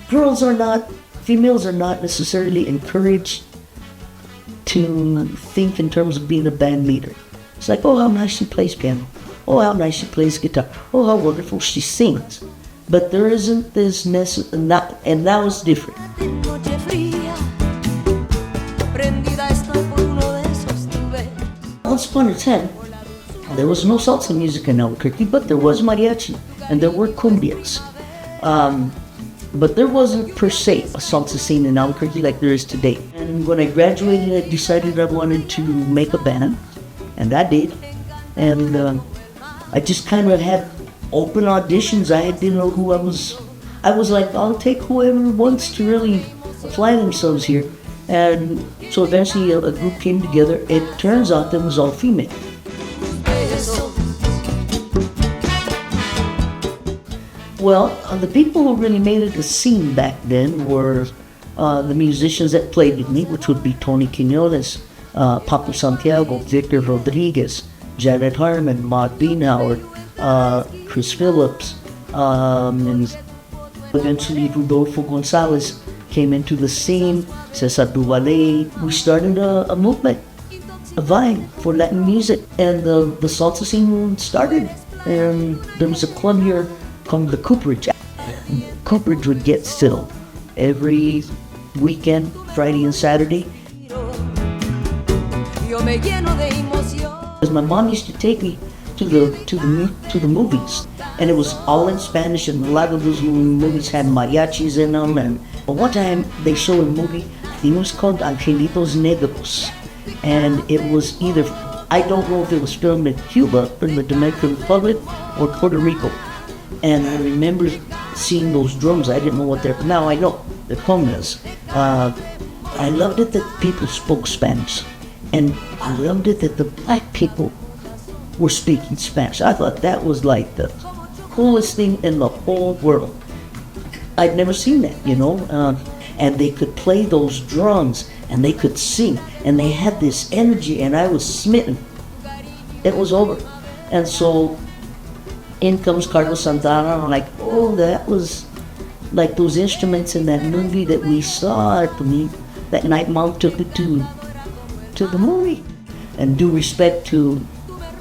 females are not necessarily encouraged to think in terms of being a band leader. It's like, oh, how nice she plays piano. Oh, how nice she plays guitar. Oh, how wonderful she sings. But there isn't this and now it's different. Once upon a time, there was no salsa music in Albuquerque, but there was mariachi, and there were cumbias. But there wasn't per se a salsa scene in Albuquerque like there is today. And when I graduated, I decided I wanted to make a band, and I did. And I just kind of had open auditions. I didn't know who I was. I was like, I'll take whoever wants to really apply themselves here. And so eventually a group came together. It turns out that it was all female. Well, the people who really made it a scene back then were the musicians that played with me, which would be Tony Quinones, Paco Santiago, Victor Rodriguez, Janet Harmon, Maud Beanhauer, Chris Phillips, and eventually Rodolfo Gonzalez came into the scene, Cesar Duvalé. We started a movement, a vibe for Latin music, and the salsa scene started. And there was a club here called the Cooperage. Cooperage would get still every weekend, Friday and Saturday. My mom used to take me to the movies, and it was all in Spanish, and a lot of those movies had mariachis in them. And one time they showed a movie, I think it was called Angelitos Negros, and it was either, I don't know if it was filmed in Cuba, in the Dominican Republic, or Puerto Rico. And I remember seeing those drums. I didn't know what they're, now I know, they're congas. I loved it that people spoke Spanish, and I loved it that the black people were speaking Spanish. I thought that was like the coolest thing in the whole world. I'd never seen that, and they could play those drums, and they could sing, and they had this energy, and I was smitten. It was over. And so in comes Carlos Santana, and I'm like, oh, that was like those instruments in that movie that we saw at that night. Mom took it to the movie. And due respect to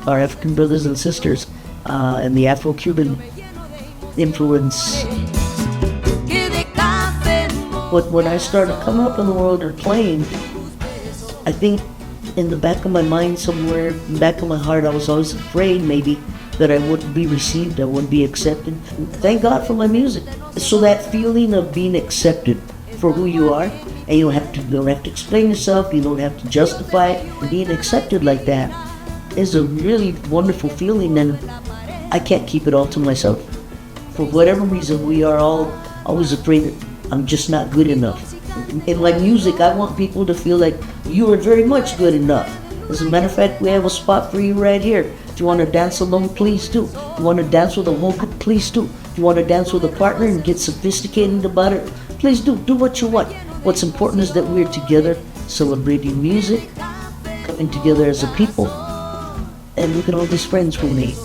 our African brothers and sisters and the Afro-Cuban influence. But when I started coming up in the world or playing, I think in the back of my mind somewhere, in the back of my heart, I was always afraid maybe that I wouldn't be received, I wouldn't be accepted. Thank God for my music. So that feeling of being accepted for who you are, and you don't have to explain yourself, you don't have to justify it. Being accepted like that is a really wonderful feeling, and I can't keep it all to myself. For whatever reason, we are all always afraid that I'm just not good enough. In my music, I want people to feel like you are very much good enough. As a matter of fact, we have a spot for you right here. If you want to dance alone, please do. If you want to dance with a vocal, please do. If you want to dance with a partner and get sophisticated about it, please do. Do what you want. What's important is that we're together, celebrating music, coming together as a people, and look at all these friends we made.